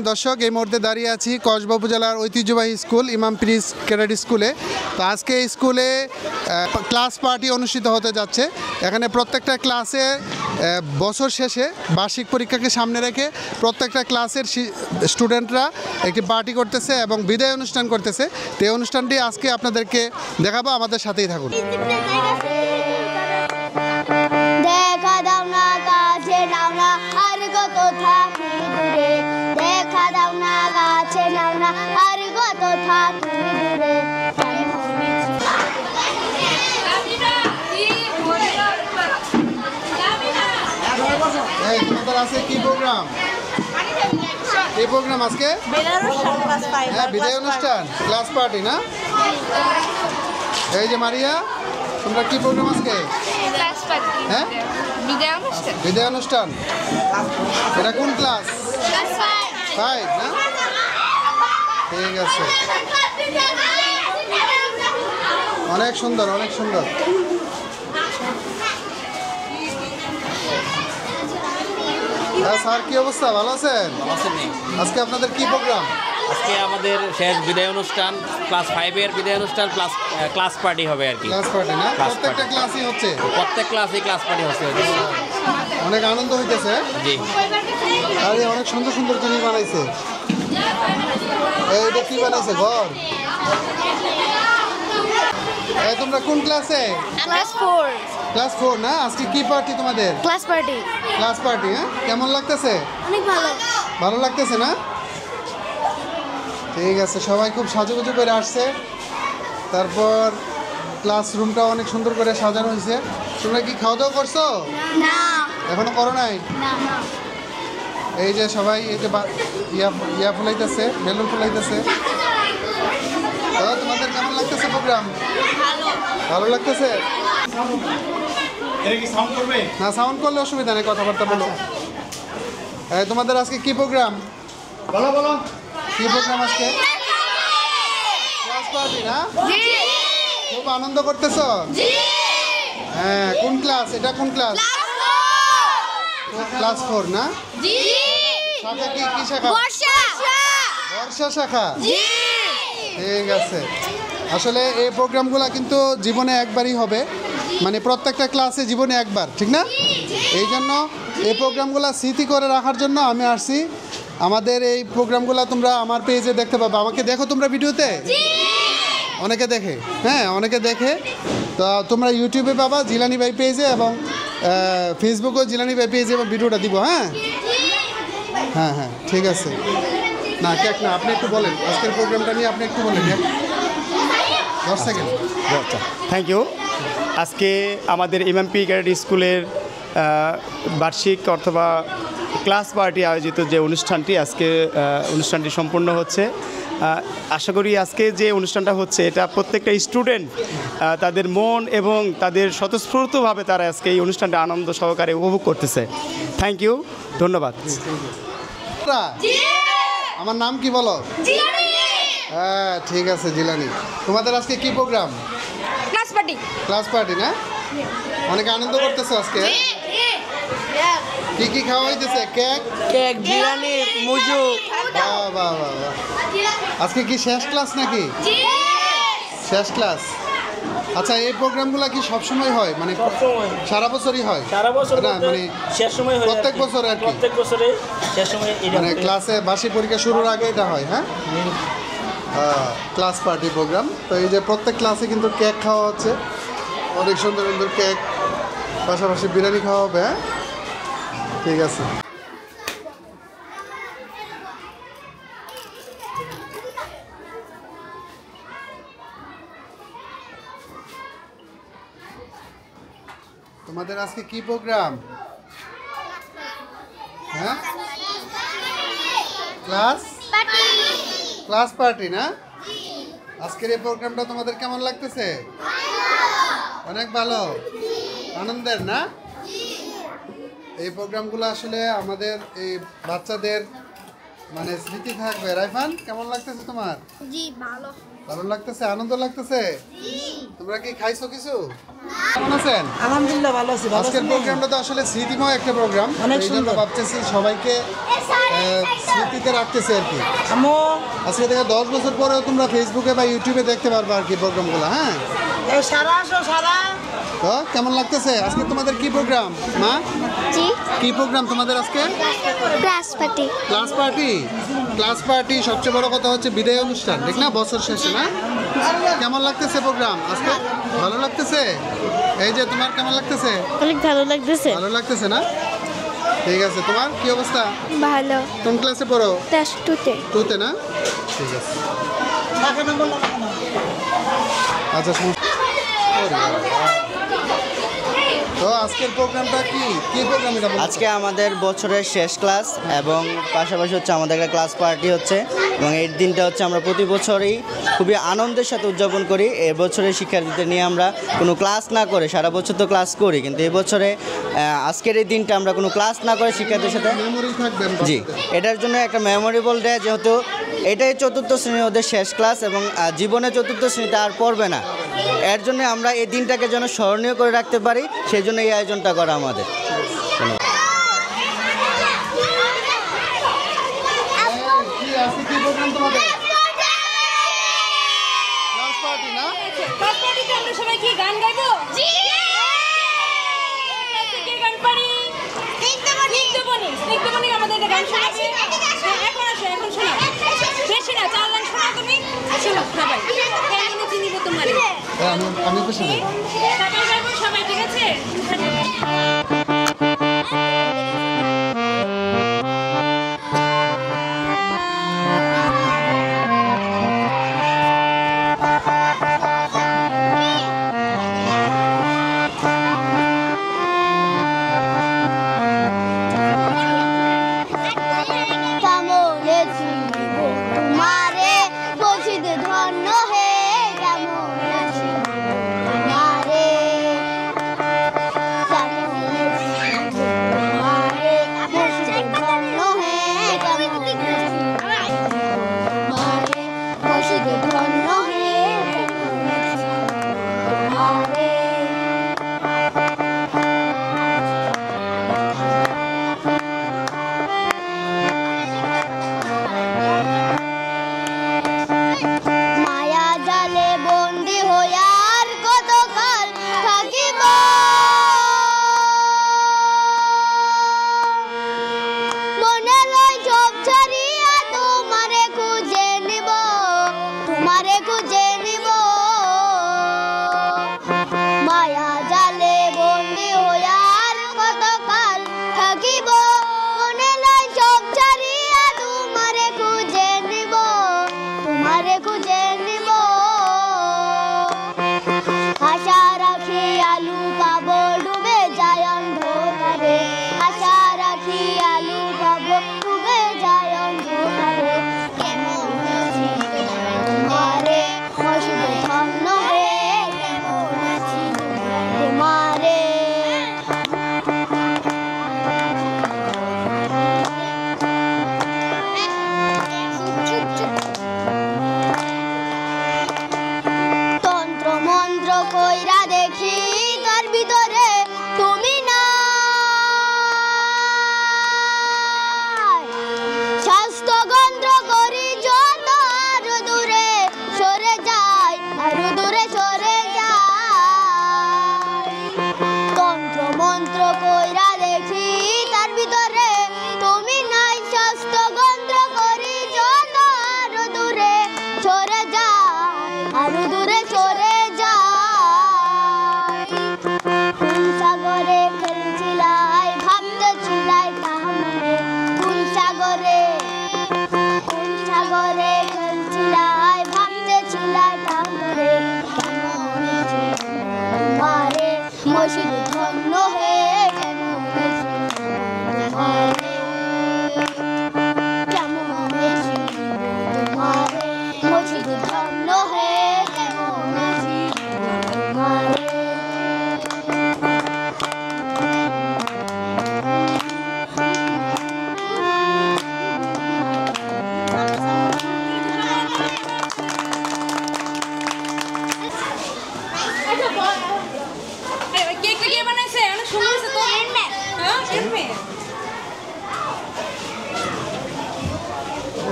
দর্শক, এই মুহূর্তে দাঁড়িয়ে আছি কসবা উপজেলার ঐতিহ্যবাহী স্কুল ইমাম প্রিন্স ক্যাডেট স্কুলে। তো আজকে স্কুলে ক্লাস পার্টি অনুষ্ঠিত হতে যাচ্ছে। এখানে প্রত্যেকটা ক্লাসে বছর শেষে বার্ষিক পরীক্ষাকে সামনে রেখে প্রত্যেকটা ক্লাসের স্টুডেন্টরা একটি পার্টি করতেছে এবং বিদায় অনুষ্ঠান করতেছে। তো এই অনুষ্ঠানটি আজকে আপনাদেরকে দেখাবো, আমাদের সাথেই থাকুন। দেখা দাও না কাছে নাও না আর কত থাকি দূরে, দেখা দাও না কাছে নাও না আর কত থাকি দূরে। তোমাদের আছে কি প্রোগ্রাম? এই প্রোগ্রাম আজকে বিদায় অনুষ্ঠান, ক্লাস পার্টি না? এই যে মারিয়া, তোমরা কি প্রোগ্রাম আজকে? হ্যাঁ, বিদায় অনুষ্ঠান। এটা কোন ক্লাস? 5 না? ঠিক আছে, অনেক সুন্দর, অনেক সুন্দর। স্যার, কি অবস্থা? ভালো আছেন? আজকে আপনাদের কি প্রোগ্রাম? আজকে আমাদের শেষ বিদায় অনুষ্ঠান, ক্লাস 5-এর বিদায় অনুষ্ঠান প্লাস ক্লাস পার্টি হবে আর কি। ক্লাস পার্টি না? প্রত্যেকটা ক্লাসই হচ্ছে? প্রত্যেক ক্লাসে ক্লাস পার্টি হচ্ছে। অনেক আনন্দ হইতেছে। জি, আরে অনেক সুন্দর সুন্দর জিনিস বানাইছে। এইটা কি বানাইছে? ঘর? এই তোমরা কোন ক্লাসে? ক্লাস 4। ক্লাস 4 না? আজকে কি পার্টি তোমাদের? Class party. ক্লাস পার্টি, হ্যাঁ? কেমন লাগতেছে? অনেক ভালো। ভালো লাগতেছে না? ঠিক আছে, সবাই খুব সাজুগুজু করে আসছে। তারপর ক্লাসরুমটা অনেক সুন্দর করে সাজানো হয়েছে। তোমরা কি খাওয়া দাওয়া করছো? না এখনো করো নাই? না না। এই যে সবাই এই যে ইয়া ফুলাইতেছে, বেলুন ফুলাইতেছে। তোমাদের কেমন লাগতেছে প্রোগ্রাম? ভালো লাগতেছে না? সাউন্ড করলে অসুবিধা নেই, কথাবার্তা বলো। তোমাদের আজকে কি প্রোগ্রাম? বলো বলো, কি প্রোগ্রাম আজকে? ক্লাস পার্টি না? খুব আনন্দ করতেছো? হ্যাঁ। কোন ক্লাস এটা? কোন ক্লাস? ক্লাস 4 না? শাখা কি শাখা? বর্ষা শাখা। ঠিক আছে। আসলে এই প্রোগ্রামগুলো কিন্তু জীবনে একবারই হবে, মানে প্রত্যেকটা ক্লাসে জীবনে একবার, ঠিক না? এই জন্য এই প্রোগ্রামগুলো স্মৃতি করে রাখার জন্য আমি আসছি। আমাদের এই প্রোগ্রামগুলো তোমরা আমার পেজে দেখতে পাবে। আমাকে দেখো তোমরা ভিডিওতে? অনেকে দেখে, হ্যাঁ অনেকে দেখে। তো তোমরা ইউটিউবে পাবা জিলানি ভাই পেজে, এবং ফেসবুকেও জিলানি ভাই পেজে এবং ভিডিওটা দিব। হ্যাঁ হ্যাঁ হ্যাঁ, ঠিক আছে। না কেক না, আপনি একটু বলেন আজকের প্রোগ্রামটা নিয়ে, আপনি একটু বলেন 10 সেকেন্ড। আচ্ছা, থ্যাংক ইউ। আজকে আমাদের ইমামপি ক্যাডেট স্কুলের বার্ষিক অথবা ক্লাস পার্টি আয়োজিত যে অনুষ্ঠানটি, আজকে অনুষ্ঠানটি সম্পূর্ণ হচ্ছে। আশা করি আজকে যে অনুষ্ঠানটা হচ্ছে এটা প্রত্যেকটা স্টুডেন্ট তাদের মন এবং তাদের স্বতঃস্ফূর্তভাবে তারা আজকে এই অনুষ্ঠানটা আনন্দ সহকারে উপভোগ করতেছে। থ্যাংক ইউ, ধন্যবাদ। আমার নাম কি বলো? হ্যাঁ ঠিক আছে জিলানি। তোমাদের আজকে কি programme? Class party. Class party না? অনেক আনন্দ করতেছো আজকে? কি কি খাওয়া হইতেছে? কেক, কেক, বিরিয়ানি, মুজু। বাহ বাহ বাহ বাহ। আজকে কি শেষ ক্লাস নাকি? শেষ ক্লাস। আচ্ছা, এই প্রোগ্রামগুলো কি সবসময় হয়, মানে সারা বছরই হয়? সারা বছর না, মানে শেষ সময় হয় প্রত্যেক বছর আর কি? প্রত্যেক বছরে শেষ সময় মানে ক্লাসে বার্ষিক পরীক্ষা শুরুর আগে এটা হয়। হ্যাঁ, ক্লাস পার্টি প্রোগ্রাম। তো এই যে প্রত্যেক ক্লাসে কিন্তু কেক খাওয়া হচ্ছে, অনেক সুন্দর সুন্দর কেক, পাশাপাশি বিরিয়ানি খাওয়া হবে। হ্যাঁ ঠিক আছে। তোমাদের আজকে কি প্রোগ্রাম? হ্যাঁ, ক্লাস পার্টি না? আজকের এই প্রোগ্রামটা তোমাদের কেমন লাগতেছে? অনেক ভালো, আনন্দের না? এই প্রোগ্রামগুলো আসলে আমাদের এই বাচ্চাদের মানে স্মৃতি থাকবে। রাইফান কেমন লাগতেছে তোমার? জি ভালো। ভালো লাগতেছে, আনন্দ লাগতেছে? তোমরা কি খাইছো কিছু? কেমন আছেন? আলহামদুলিল্লাহ ভালো আছি। আজকের প্রোগ্রামটা তো আসলে স্মৃতিময় একটা প্রোগ্রাম, অনেক এই জন্য সুন্দর। ভাবতেছি সবাইকে স্মৃতিতে রাখতেছে আর কি। আম্মু আজকে থেকে 10 বছর পরেও তোমরা ফেসবুকে বা ইউটিউবে দেখতে পারবে আর কি প্রোগ্রামগুলো। হ্যাঁ, এই সারা আসো সারা। তো কেমন লাগতেছে? আজকে তোমাদের কি প্রোগ্রাম মা? জি কি প্রোগ্রাম তোমাদের আজকে? Class party. Class party. Class party, সবচেয়ে বড় কথা হচ্ছে বিদায় অনুষ্ঠান, ঠিক না? বছর শেষে না? কেমন লাগতেছে প্রোগ্রাম আজকে? ভালো লাগতেছে? এই যে তোমার কেমন লাগতেছে? অনেক ভালো লাগতেছে। ভালো লাগতেছে না? ঠিক আছে, তোমার কি অবস্থা? ভালো। কোন ক্লাসে পড়ো? ক্লাস 2-তে। 2-তে না? ঠিক আছে। আচ্ছা শুন, তো আজকের প্রোগ্রামটা কি কি প্রোগ্রাম এটা? আজকে আমাদের বছরের শেষ ক্লাস এবং পাশাপাশি হচ্ছে আমাদের একটা ক্লাস পার্টি হচ্ছে এবং এই দিনটা হচ্ছে আমরা প্রতি বছরই খুবই আনন্দের সাথে উদযাপন করি। এবছরের শিক্ষার্থীদের নিয়ে আমরা কোনো ক্লাস না করে, সারা বছর তো ক্লাস করি, কিন্তু এবছরে আজকের এই দিনটা আমরা কোনো ক্লাস না করে শিক্ষার্থীদের সাথে মেমোরি থাকবে। জি, এটার জন্য একটা মেমোরেবল ডে, যেহেতু এটাই 4র্থ শ্রেণী ওদের শেষ ক্লাস এবং জীবনে 4র্থ শ্রেণীতে আর পড়বে না। এর জন্য আমরা এই দিনটাকে যেন স্মরণীয় করে রাখতে পারি, সেই জন্য এই আয়োজনটা করা আমাদের। কি আছে কি প্রোগ্রাম তোমাদের? ক্লাস পার্টি না? ক্লাস পার্টিতে আমরা সবাই কি গান গাইবো? জি! কে গান পারি? স্নিগ্ধমণি আমাদের একটা গান শোনাবে। হ্যাঁ, এখন আসো, এখন শোনাও। বেশি না, 4 লাইন শোনাও তুমি। শোনো সবাই। কেমন চিনিব তোমার? হ্যাঁ, আমি তো শুনি। সবাই গাইবো, সবাই, ঠিক আছে? কেমনে চিনিব তোমারে বলছিতে ধন্য হে, কেমনে চিনিব তোমারে, কেমনে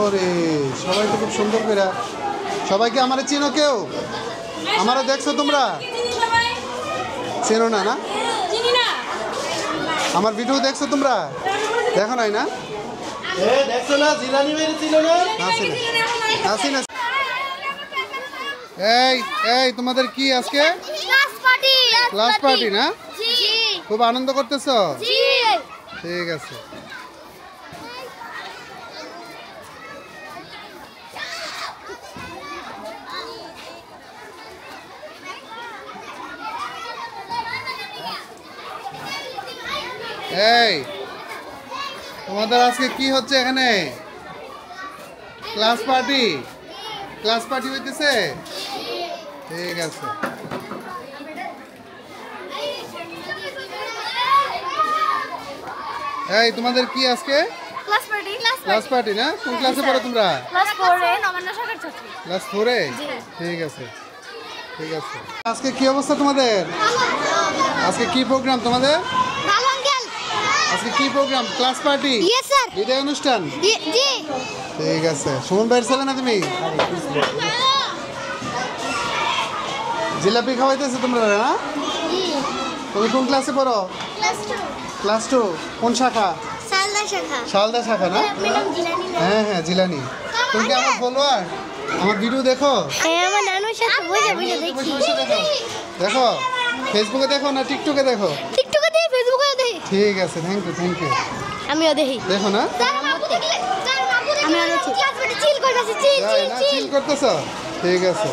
ওরে সবাই তো খুব সুন্দর করে, সবাইকে আমারে চিনো কেউ? আমারে দেখছো তোমরা? চেনো না? না চিনি না। আমার ভিডিও দেখছো তোমরা? দেখো নাই না? দেখছো না জিলানি মেরে ছিল না? আসি না। এই এই তোমাদের কি আজকে ক্লাস পার্টি। ক্লাস পার্টি না? জি খুব আনন্দ করতেছো? জি। ঠিক আছে। এই তোমাদের আজকে কি হচ্ছে এখানে? Class party? ক্লাস পার্টি হইতেছে? ঠিক আছে। এই তোমাদের কি আজকে ক্লাস পার্টি। ক্লাস পার্টি না? কোন ক্লাসে পড়ো তোমরা? ক্লাস 4 এ নবান্ন শাখার ছাত্রী। ক্লাস 4 এ? ঠিক আছে ঠিক আছে। আজকে কি অবস্থা তোমাদের? আজকে কি প্রোগ্রাম তোমাদের? ভালো আঙ্কেল। আজকে কি programme? Class party? Yes sir. বিদায় অনুষ্ঠান? জি। ঠিক আছে। সুমন ভাইয়ের ছেলে না তুমি? জিলাপি খাওয়াইতেছে তোমরা না? তুমি কোন ক্লাসে পড়ো? ক্লাস 2। ক্লাস 2? কোন শাখা? সালদা শাখা। শালদা শাখা না? ম্যাডাম জিলানি না। হ্যাঁ হ্যাঁ জিলানি। তুমি কি আমার ফলোয়ার? আমার ভিডিও দেখো? হ্যাঁ আমার নানুর সাথে বসে বসে দেখি। বসে বসে দেখো? দেখো ফেসবুকে দেখো না টিকটকে দেখো? টিকটকে দেখি, ফেসবুকে দেখি। ঠিক আছে, থ্যাংক ইউ। আমিও দেখি। দেখো না? আমি অনেক ক্লাস পার্টি চিল করতেছি। চিল তাই না? চিল করতেছো? ঠিক আছে।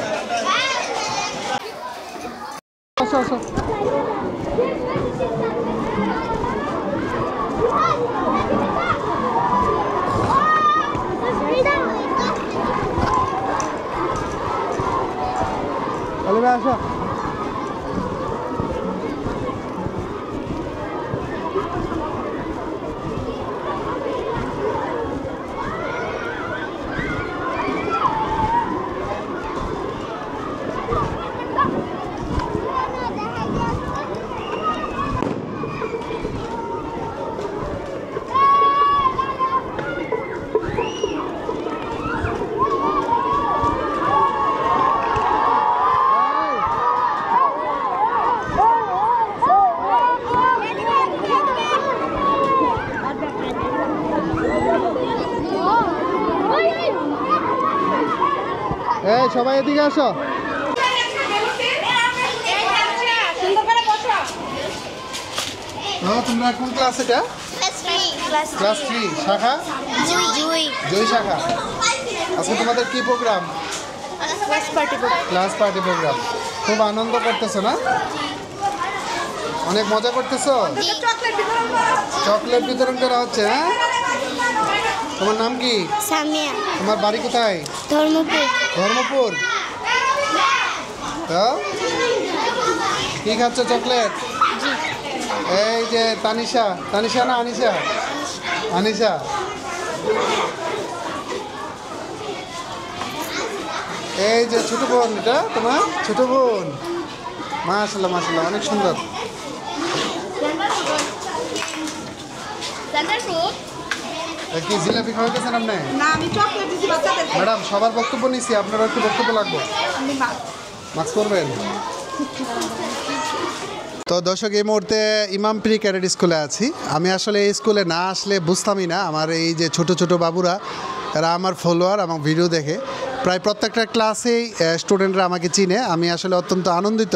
আসো আসো। আলে ভাই আসো। এই সবাই এদিকে আসো। তোমরা কোন ক্লাস এটা? ক্লাস 3 শাখা? জয় শাখা। আজকে তোমাদের কি প্রোগ্রাম? Class party programme. খুব আনন্দ করতেছো না? অনেক মজা করতেছো? চকলেট বিতরণ করা হচ্ছে। হ্যাঁ, তোমার নাম কি? সামিয়া। তোমার বাড়ি কোথায়? ধর্মপুর। ধর্মপুর। তো কি খাচ্ছ? চকলেট? এই যে তানিশা না আনিশা। এই যে ছোট বোন, এটা তোমার ছোট বোন। মাশাআল্লাহ অনেক সুন্দর। কি জিলাপি খাওয়াইতেছেন আপনি? না আমি চকলেট দিছি বাচ্চাদেরকে। ম্যাডাম সবার বক্তব্য নিচ্ছি, আপনারা একটু বক্তব্য লাগবে। মাস্ক পরবেন। তো দর্শক, এই মুহূর্তে ইমাম প্রি ক্যাডেট স্কুলে আছি। আমি আসলে এই স্কুলে না আসলে বুঝতামই না। আমার এই যে ছোট ছোট বাবুরা, এরা আমার ফলোয়ার, আমার ভিডিও দেখে। প্রায় প্রত্যেকটা ক্লাসেই স্টুডেন্টরা আমাকে চিনে। আমি আসলে অত্যন্ত আনন্দিত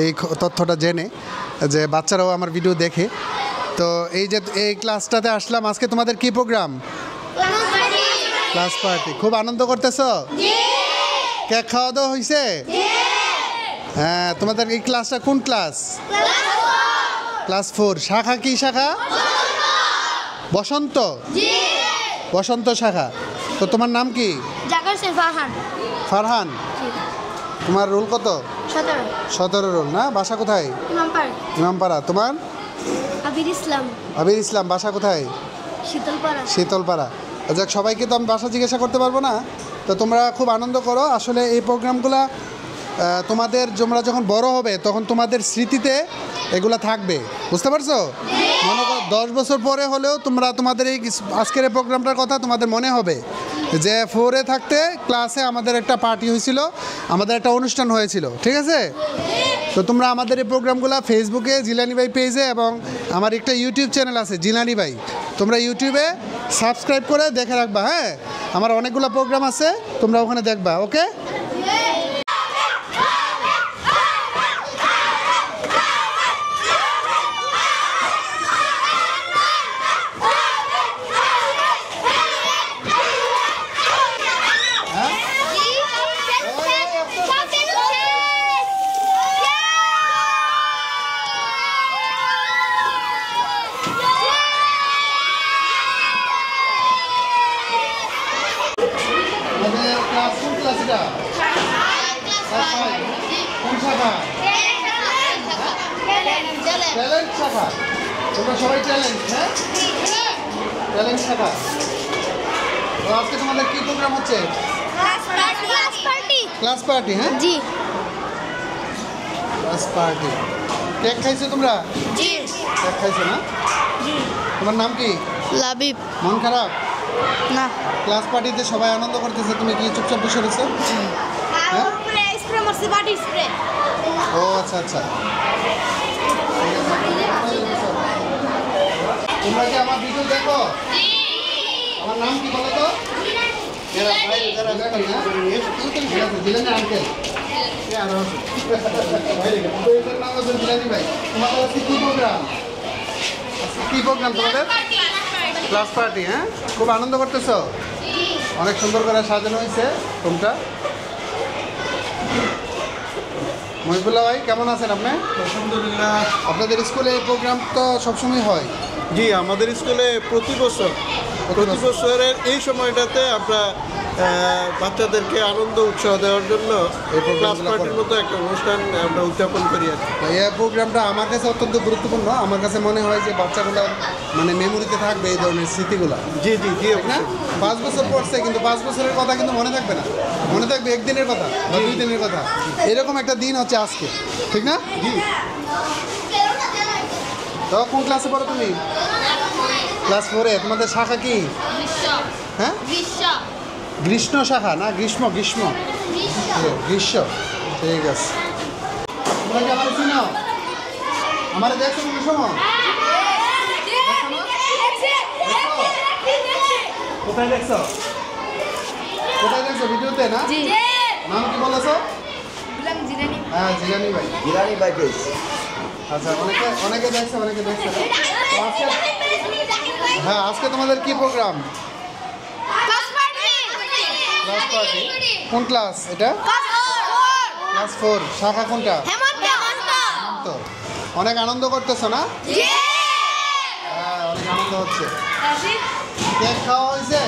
এই তথ্যটা জেনে যে বাচ্চারাও আমার ভিডিও দেখে। তো এই যে এই ক্লাসটাতে আসলাম। আজকে তোমাদের কি প্রোগ্রাম? Class party. খুব আনন্দ করতেছো? কেক খাওয়া দাওয়া হয়েছে? হ্যাঁ। তোমাদের এই ক্লাসটা কোন ক্লাস? ক্লাস 4। শাখা কি শাখা? বসন্ত। বসন্ত শাখা। তো তোমার নাম কি? ফারহান। তোমার রোল কত? 17 রোল না? বাসা কোথায়? ইমামপাড়া। তোমার? আবির ইসলাম। বাসা কোথায়? শীতলপাড়া। যাক, সবাইকে তো আমি বাসা জিজ্ঞাসা করতে পারবো না। তো তোমরা খুব আনন্দ করো। আসলে এই প্রোগ্রামগুলো তোমাদের তোমরা যখন বড় হবে তখন তোমাদের স্মৃতিতে এগুলা থাকবে। বুঝতে পারছো? মনে করো 10 বছর পরে হলেও তোমরা তোমাদের এই আজকের এই প্রোগ্রামটার কথা তোমাদের মনে হবে যে 4-এ থাকতে ক্লাসে আমাদের একটা পার্টি হয়েছিল, আমাদের একটা অনুষ্ঠান হয়েছিল, ঠিক আছে? তো তোমরা আমাদের এই প্রোগ্রামগুলো ফেসবুকে জিলানি ভাই পেজে এবং আমার একটা ইউটিউব চ্যানেল আছে জিলানি ভাই, তোমরা ইউটিউবে সাবস্ক্রাইব করে দেখে রাখবা। হ্যাঁ, আমার অনেকগুলো প্রোগ্রাম আছে, তোমরা ওখানে দেখবা। ওকে, আমাদের ক্লাস কোন ক্লাস এটা? ক্লাস 5। কোন শাখা? ট্যালেন্ট শাখা। তোমরা সবাই ট্যালেন্ট, হ্যাঁ? ট্যালেন্ট শাখা। তো আজকে তোমাদের কি প্রোগ্রাম হচ্ছে? Class party. হ্যাঁ, জি ক্লাস পার্টি। কেক খাইছো তোমরা? জি কেক খাইছো না? তোমার নাম কি? লাবিব। মন খারাপ? না, ক্লাস পার্টিতে সবাই আনন্দ করতেছে, তুমি কি চুপচাপ বসে রয়েছো? হ্যাঁ? ও আচ্ছা আচ্ছা, তোমরা কি আমার ভিডিও দেখো? আমার নাম কি বলো তো? জিলানি আঙ্কেল। জিলানি ভাই, তোমাদের আজকে কি প্রোগ্রাম? কি প্রোগ্রাম তোমাদের? Class party. হ্যাঁ, খুব আনন্দ করতেছো? অনেক সুন্দর করে সাজানো হয়েছে রুমটা। মহিবুল্লাহ ভাই, কেমন আছেন আপনি? আলহামদুলিল্লাহ। আপনাদের স্কুলে এই প্রোগ্রাম তো সবসময় হয়? জি, আমাদের স্কুলে প্রতি বছরের এই সময়টাতে আমরা বাচ্চাদেরকে আনন্দ উৎসাহ দেওয়ার জন্য এই ক্লাস প্রোগ্রামগুলো পার্টির মতো একটা অনুষ্ঠান আমরা উদযাপন করি আর কি। তো এই প্রোগ্রামটা আমার কাছে অত্যন্ত গুরুত্বপূর্ণ। আমার কাছে মনে হয় যে বাচ্চাগুলো মানে মেমোরিতে থাকবে এই ধরনের স্মৃতিগুলো, জি জি জি, ঠিক না? 5 বছর পড়ছে, কিন্তু 5 বছরের কথা কিন্তু মনে থাকবে না, মনে থাকবে একদিনের কথা বা 2 দিনের কথা। এরকম একটা দিন হচ্ছে আজকে, ঠিক না? জি। তো কোন ক্লাসে পড়ো তুমি? ক্লাস 4-এ। তোমাদের শাখা কি? হ্যাঁ, গ্রীষ্ম শাখা না গ্রীষ্ম? গ্রীষ্ম, গ্রীষ্ম, ঠিক আছে। তোমরা কি আমার চিনো? আমার দেখছো কোনো সময়? কোথায় দেখছো? কোথায় দেখছো? ভিডিওতে না? নাম কি বলেছো? হ্যাঁ, জিলানি ভাই। জিলানি ভাই পেজ। আচ্ছা, অনেকে দেখছে, অনেকে দেখছে না? তো আজকে, হ্যাঁ, আজকে তোমাদের কি প্রোগ্রাম? Class party. কোন ক্লাস এটা? ক্লাস 4। শাখা কোনটা? তো অনেক আনন্দ করতেছো না? হ্যাঁ, অনেক আনন্দ হচ্ছে। কেক খাওয়া হয়েছে?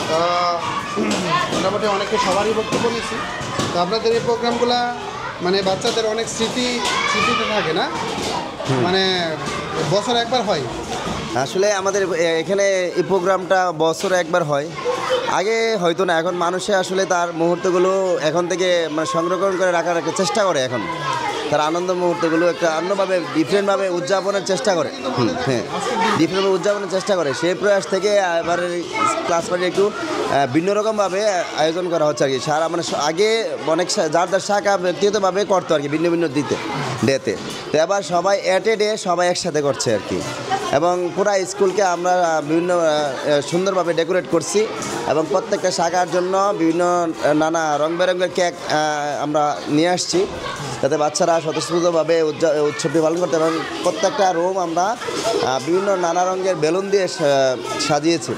তো মোটামুটি অনেকে সবারই বক্তব্য নিয়েছি। তো আপনাদের এই প্রোগ্রামগুলা মানে বাচ্চাদের অনেক স্মৃতিতে থাকে না? মানে বছরে একবার হয়? আসলে আমাদের এখানে এই প্রোগ্রামটা বছরে একবার হয়। আগে হয়তো না, এখন মানুষে আসলে তার মুহূর্তগুলো এখন থেকে মানে সংরক্ষণ করে রাখার একটা চেষ্টা করে। এখন তার আনন্দ মুহূর্তগুলো একটা অন্যভাবে ডিফারেন্টভাবে উদযাপনের চেষ্টা করে। হ্যাঁ, ডিফারেন্টভাবে উদযাপনের চেষ্টা করে। সেই প্রয়াস থেকে এবার ক্লাস পার্টি একটু ভিন্ন রকমভাবে আয়োজন করা হচ্ছে আর কি। সারা মানে আগে অনেক যার শাখা ব্যক্তিগতভাবে করতো আর কি, ভিন্ন ভিন্ন ডেতে। তো এবার সবাই অ্যাট এ ডে সবাই একসাথে করছে আর কি। এবং পুরা স্কুলকে আমরা বিভিন্ন সুন্দরভাবে ডেকোরেট করছি এবং প্রত্যেকটা শাখার জন্য বিভিন্ন নানা রং বেরঙের কেক আমরা নিয়ে আসছি, যাতে বাচ্চারা স্বতঃস্ফূর্তভাবে উৎসবটি পালন করতে। এবং প্রত্যেকটা রুম আমরা বিভিন্ন নানা রঙের বেলুন দিয়ে সাজিয়েছি।